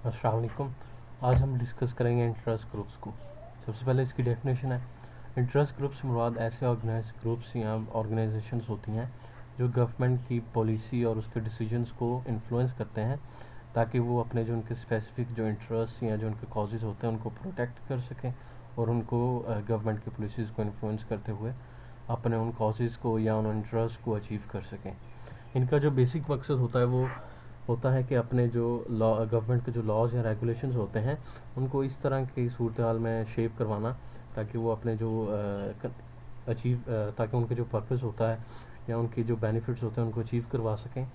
अस्सलाम वालेकुम। आज हम डिस्कस करेंगे इंटरेस्ट ग्रुप्स को। सबसे पहले इसकी डेफिनेशन है। इंटरेस्ट ग्रुप्स मुराद ऐसे ऑर्गेनाइज ग्रुप्स या ऑर्गेनाइजेशंस होती हैं जो गवर्नमेंट की पॉलिसी और उसके डिसीजंस को इन्फ्लुएंस करते हैं ताकि वो अपने जो उनके स्पेसिफिक जो इंटरेस्ट या जो उनके कॉजेज़ होते हैं उनको प्रोटेक्ट कर सकें और उनको गवर्नमेंट की पॉलिसीज़ को इन्फ्लुएंस करते हुए अपने उन कॉजेज़ को या उन इंटरेस्ट को अचीव कर सकें। इनका जो बेसिक मकसद होता है वो होता है कि अपने जो लॉ गवर्नमेंट के जो लॉज या रेगुलेशंस होते हैं उनको इस तरह की सूरत हाल में शेप करवाना ताकि वो अपने जो ताकि उनके जो पर्पस होता है या उनके जो बेनिफिट्स होते हैं उनको अचीव करवा सकें।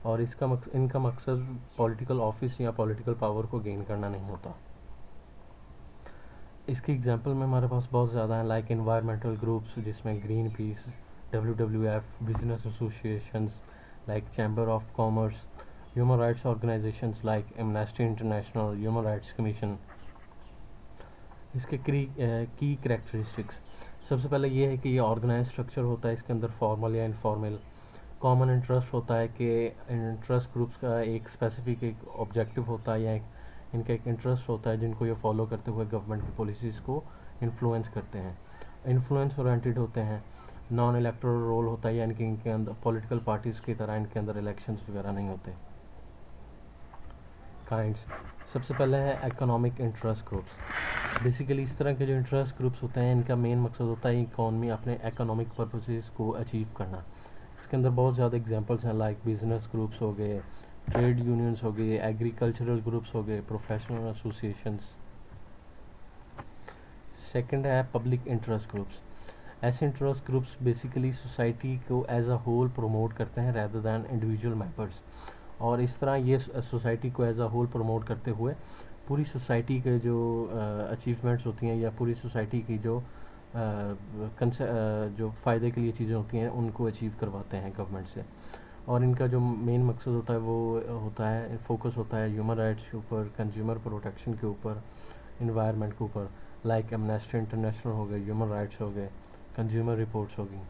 और इनका मकसद पॉलिटिकल ऑफिस या पॉलिटिकल पावर को गेन करना नहीं होता। इसकी एग्जांपल में हमारे पास बहुत ज़्यादा है, लाइक इन्वायरमेंटल ग्रुप्स जिसमें green peas, WWF, business associations like chamber of commerce, human rights organisations like amnesty international, human rights commission. इसके की करैक्टरिस्टिक्स, सबसे पहले ये है कि ये ऑर्गेनाइज स्ट्रक्चर होता है, इसके अंदर फॉर्मल या इनफॉर्मल कॉमन इंटरेस्ट होता है कि इंटरेस्ट ग्रुप्स का एक स्पेसिफिक एक ऑब्जेक्टिव होता है या इनका एक इंटरेस्ट होता है जिनको ये फॉलो करते हुए गवर्नमेंट की पॉलिसीज़ को इन्फ्लुएंस करते हैं। इन्फ्लुएंस ओरिएंटेड होते हैं। नॉन इलेक्टोरल रोल होता है यानी कि इनके अंदर पॉलिटिकल पार्टीज़ की तरह इनके अंदर इलेक्शंस वगैरह नहीं होते। काइंड्स, सबसे पहले है इकोनॉमिक इंटरेस्ट ग्रुप्स। बेसिकली इस तरह के जो इंटरेस्ट ग्रुप्स होते हैं इनका मेन मकसद होता है इकॉनमी अपने इकोनॉमिक पर्पसेस को अचीव करना। इसके अंदर बहुत ज़्यादा एग्जांपल्स हैं, लाइक बिजनेस ग्रुप्स हो गए, ट्रेड यूनियंस हो गए, एग्रीकल्चरल ग्रुप्स हो गए, प्रोफेशनल एसोसिएशंस। सेकंड है पब्लिक इंटरेस्ट ग्रुप्स। ऐसे इंटरेस्ट ग्रुप्स बेसिकली सोसाइटी को एज अ होल प्रमोट करते हैं रैदर दैन इंडिविजुअल मेंबर्स। और इस तरह ये सोसाइटी को एज अ होल प्रमोट करते हुए पूरी सोसाइटी के जो अचीवमेंट्स होती हैं या पूरी सोसाइटी की जो फ़ायदे के लिए चीज़ें होती हैं उनको अचीव करवाते हैं गवर्नमेंट से। और इनका जो मेन मकसद होता है वो होता है फोकस होता है ह्यूमन राइट्स के ऊपर, कंज्यूमर प्रोटेक्शन के ऊपर, इन्वायरमेंट के ऊपर, लाइक एमनेस्टी इंटरनेशनल हो गए, ह्यूमन राइट्स हो गए, कंज्यूमर रिपोर्ट्स होगी।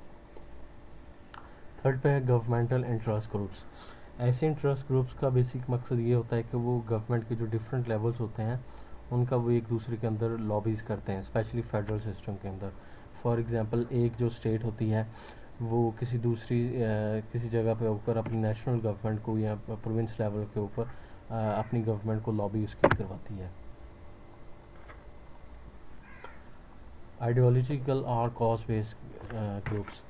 थर्ड पे है गवर्नमेंटल इंटरेस्ट ग्रुप्स। ऐसे इंटरेस्ट ग्रुप्स का बेसिक मकसद ये होता है कि वो गवर्नमेंट के जो डिफरेंट लेवल्स होते हैं उनका वो एक दूसरे के अंदर लॉबीज करते हैं, स्पेशली फेडरल सिस्टम के अंदर। फॉर एग्जांपल एक जो स्टेट होती है वो किसी जगह पे ऊपर अपनी नेशनल गवर्नमेंट को या प्रोविंस लेवल के ऊपर अपनी गवर्नमेंट को लॉबी उसकी करवाती है। आइडियोलॉजिकल और कॉज बेस्ड ग्रुप्स।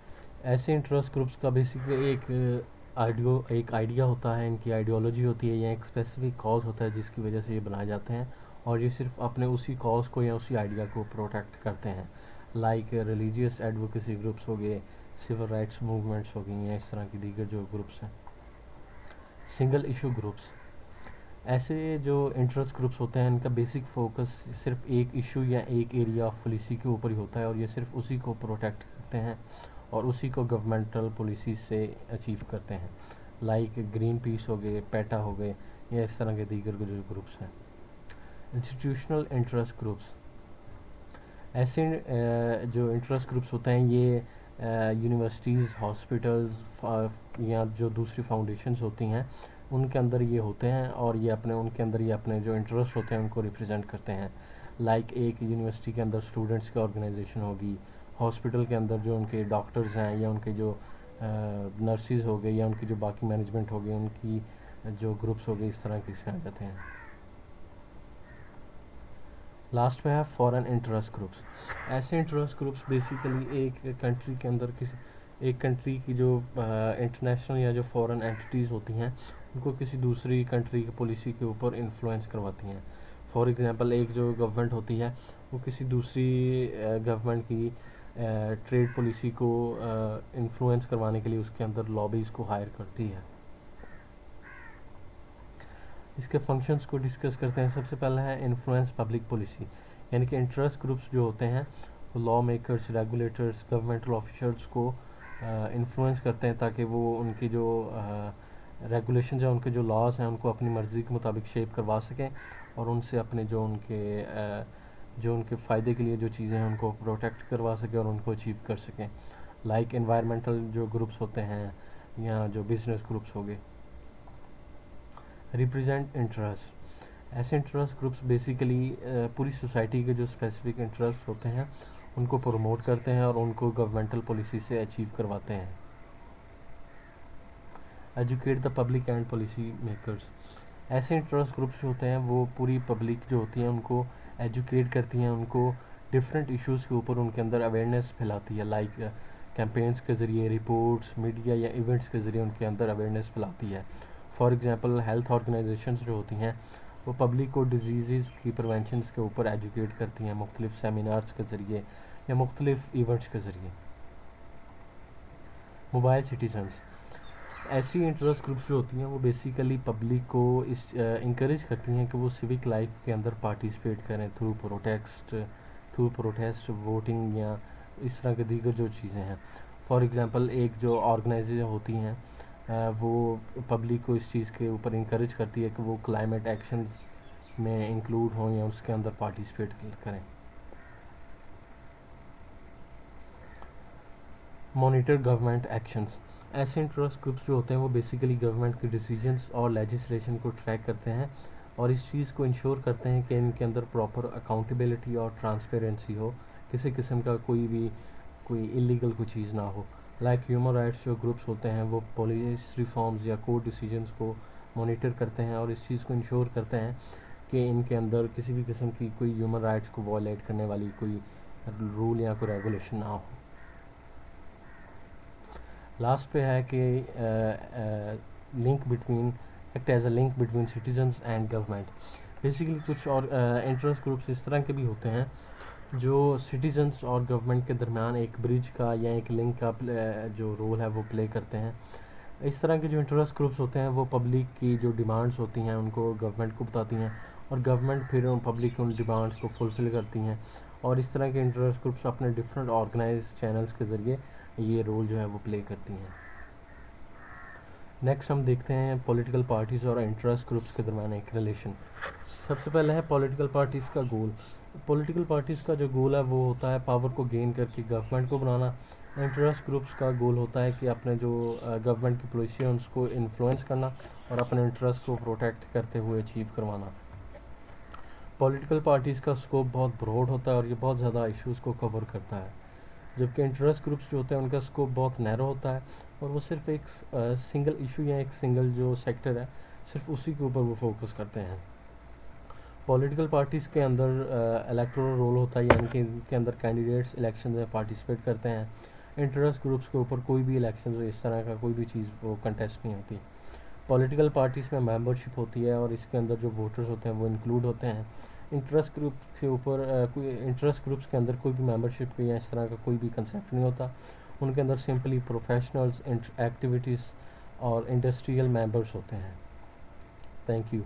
ऐसे इंटरेस्ट ग्रुप्स का बेसिक एक आइडिया होता है, इनकी आइडियोलॉजी होती है या एक स्पेसिफिक कॉज होता है जिसकी वजह से ये बनाए जाते हैं और ये सिर्फ अपने उसी कॉज को या उसी आइडिया को प्रोटेक्ट करते हैं, लाइक रिलीजियस एडवोकेसी ग्रुप्स हो गए, सिविल राइट्स मूवमेंट्स हो गई या इस तरह की दीगर जो ग्रुप्स हैं। Single issue groups. ऐसे जो इंटरेस्ट ग्रुप्स होते हैं इनका बेसिक फोकस सिर्फ एक इशू या एक एरिया ऑफ पॉलिसी के ऊपर ही होता है और ये सिर्फ उसी को प्रोटेक्ट करते हैं और उसी को गवर्नमेंटल पॉलिसी से अचीव करते हैं, लाइक ग्रीन पीस हो गए, पेटा हो गए या इस तरह के दीगर जो ग्रुप्स हैं। Institutional interest groups. ऐसे जो इंटरेस्ट ग्रुप्स होते हैं ये यूनिवर्सिटीज़, हॉस्पिटल्स या जो दूसरी फाउंडेशंस होती हैं उनके अंदर ये होते हैं और उनके अंदर ये अपने जो इंटरेस्ट होते हैं उनको रिप्रेजेंट करते हैं। लाइक एक यूनिवर्सिटी के अंदर स्टूडेंट्स की ऑर्गेनाइजेशन होगी, हॉस्पिटल के अंदर जो उनके डॉक्टर्स हैं या उनके जो नर्सिस हो गए या उनकी जो बाकी मैनेजमेंट हो गई उनकी जो ग्रुप्स हो गए, इस तरह के इसमें आ जाते हैं। लास्ट में है फॉरेन इंटरेस्ट ग्रुप्स। ऐसे इंटरेस्ट ग्रुप्स बेसिकली एक कंट्री की जो इंटरनेशनल या जो फॉरेन एंटिटीज़ होती हैं उनको किसी दूसरी कंट्री की पॉलिसी के ऊपर इन्फ्लुएंस करवाती हैं। फॉर एग्जांपल एक जो गवर्नमेंट होती है वो किसी दूसरी गवर्नमेंट की ट्रेड पॉलिसी को इन्फ्लुएंस करवाने के लिए उसके अंदर लॉबीज़ को हायर करती है। इसके फंक्शंस को डिस्कस करते हैं। सबसे पहला है इन्फ्लुएंस पब्लिक पॉलिसी, यानी कि इंटरेस्ट ग्रुप्स जो होते हैं वो law makers, regulators, governmental officers को इन्फ्लुएंस करते हैं ताकि वो उनकी जो रेगुलेशन या उनके जो लॉज हैं उनको अपनी मर्ज़ी के मुताबिक शेप करवा सकें और उनसे अपने जो उनके फ़ायदे के लिए जो चीज़ें हैं उनको प्रोटेक्ट करवा सकें और उनको अचीव कर सकें, लाइक एनवायरमेंटल जो ग्रुप्स होते हैं या जो बिजनेस ग्रुप्स हो गए। Represent interest. ऐसे इंटरेस्ट ग्रुप्स बेसिकली पूरी सोसाइटी के जो स्पेसिफिक इंटरेस्ट होते हैं उनको प्रमोट करते हैं और उनको गवर्नमेंटल पॉलिसी से अचीव करवाते हैं। Educate the public and policy makers. ऐसे इंटरेस्ट ग्रुप्स जो होते हैं वो पूरी पब्लिक जो होती है उनको एजुकेट करती हैं, उनको डिफरेंट इश्यूज़ के ऊपर उनके अंदर अवेयरनेस फैलाती है, लाइक कैंपेन्स के ज़रिए, रिपोर्ट्स, मीडिया या इवेंट्स के ज़रिए उनके अंदर अवेयरनेस फैलाती है। फॉर एग्जांपल हेल्थ ऑर्गेनाइजेशंस जो होती हैं वो पब्लिक को डिजीज़ की प्रिवेंशन के ऊपर एजुकेट करती हैं मुख्तलिफ सेमिनार्स के ज़रिए या मुख्तलिफ इवेंट्स के ज़रिए। Mobile citizens. ऐसी इंटरेस्ट ग्रुप्स जो होती हैं वो बेसिकली पब्लिक को इस इंकरेज करती हैं कि वो सिविक लाइफ के अंदर पार्टिसिपेट करें थ्रू प्रोटेस्ट, वोटिंग या इस तरह के दीगर जो चीज़ें हैं। फॉर एग्जांपल एक जो ऑर्गेनाइजेशन होती हैं वो पब्लिक को इस चीज़ के ऊपर इंकरेज करती है कि वो क्लाइमेट एक्शंस में इंक्लूड हों या उसके अंदर पार्टिसिपेट करें। Monitor government actions. ऐसे इंटरेस्ट ग्रुप्स जो होते हैं वो बेसिकली गवर्नमेंट के डिसीजंस और लेजिस्लेशन को ट्रैक करते हैं और इस चीज़ को इंश्योर करते हैं कि इनके अंदर प्रॉपर अकाउंटेबिलिटी और ट्रांसपेरेंसी हो, किसी किस्म का कोई इलीगल कोई चीज़ ना हो। लाइक ह्यूमन राइट्स जो ग्रुप्स होते हैं वो पॉलिसी रिफॉर्म्स या कोर्ट डिसीजंस को मॉनिटर करते हैं और इस चीज़ को इंश्योर करते हैं कि इनके अंदर किसी भी किस्म की कोई ह्यूमन राइट्स को वायलेट करने वाली कोई रूल या कोई रेगुलेशन ना हो। लास्ट पे है कि link between act as a link between citizens and government. Basically कुछ और इंटरेस्ट ग्रुप्स इस तरह के भी होते हैं जो सिटीजन्स और गवर्नमेंट के दरमियान एक ब्रिज का या एक लिंक का जो रोल है वो प्ले करते हैं। इस तरह के जो इंटरेस्ट ग्रुप्स होते हैं वो पब्लिक की जो डिमांड्स होती हैं उनको गवर्नमेंट को बताती हैं और गवर्नमेंट फिर उन पब्लिक उन डिमांड्स को फुलफ़िल करती हैं और इस तरह के इंटरेस्ट ग्रुप्स अपने डिफरेंट ऑर्गेनाइज चैनल्स के ज़रिए ये रोल जो है वो प्ले करती हैं। नेक्स्ट हम देखते हैं पॉलिटिकल पार्टीज़ और इंटरेस्ट ग्रुप्स के दरमियान एक रिलेशन। सबसे पहले है पॉलिटिकल पार्टीज़ का गोल। पॉलिटिकल पार्टीज़ का जो गोल है वो होता है पावर को गेन करके गवर्नमेंट को बनाना। इंटरेस्ट ग्रुप्स का गोल होता है कि अपने जो गवर्नमेंट की पॉलिसी है उसको इन्फ्लुएंस करना और अपने इंटरेस्ट को प्रोटेक्ट करते हुए अचीव करवाना। पॉलिटिकल पार्टीज़ का स्कोप बहुत ब्रॉड होता है और ये बहुत ज़्यादा इश्यूज़ को कवर करता है, जबकि इंटरेस्ट ग्रुप्स जो होते हैं उनका स्कोप बहुत नैरो होता है और वो सिर्फ एक सिंगल इशू या एक सिंगल जो सेक्टर है सिर्फ उसी के ऊपर वो फोकस करते हैं। पॉलिटिकल पार्टीज़ के अंदर इलेक्टोरल रोल होता है, यानी कि इनके अंदर कैंडिडेट्स इलेक्शन में पार्टिसिपेट करते हैं। इंटरेस्ट ग्रुप्स के ऊपर कोई भी इलेक्शन इस तरह का कोई भी चीज़ वो कंटेस्ट नहीं होती। पॉलिटिकल पार्टीज़ में मेंबरशिप होती है और इसके अंदर जो वोटर्स होते हैं वो इंक्लूड होते हैं। इंटरेस्ट ग्रुप के ऊपर कोई इंटरेस्ट ग्रुप्स के अंदर कोई भी मेंबरशिप या इस तरह का कोई भी कंसेप्ट नहीं होता। उनके अंदर सिंपली प्रोफेशनल्स, एक्टिविटीज़ और इंडस्ट्रियल मेंबर्स होते हैं। Thank you.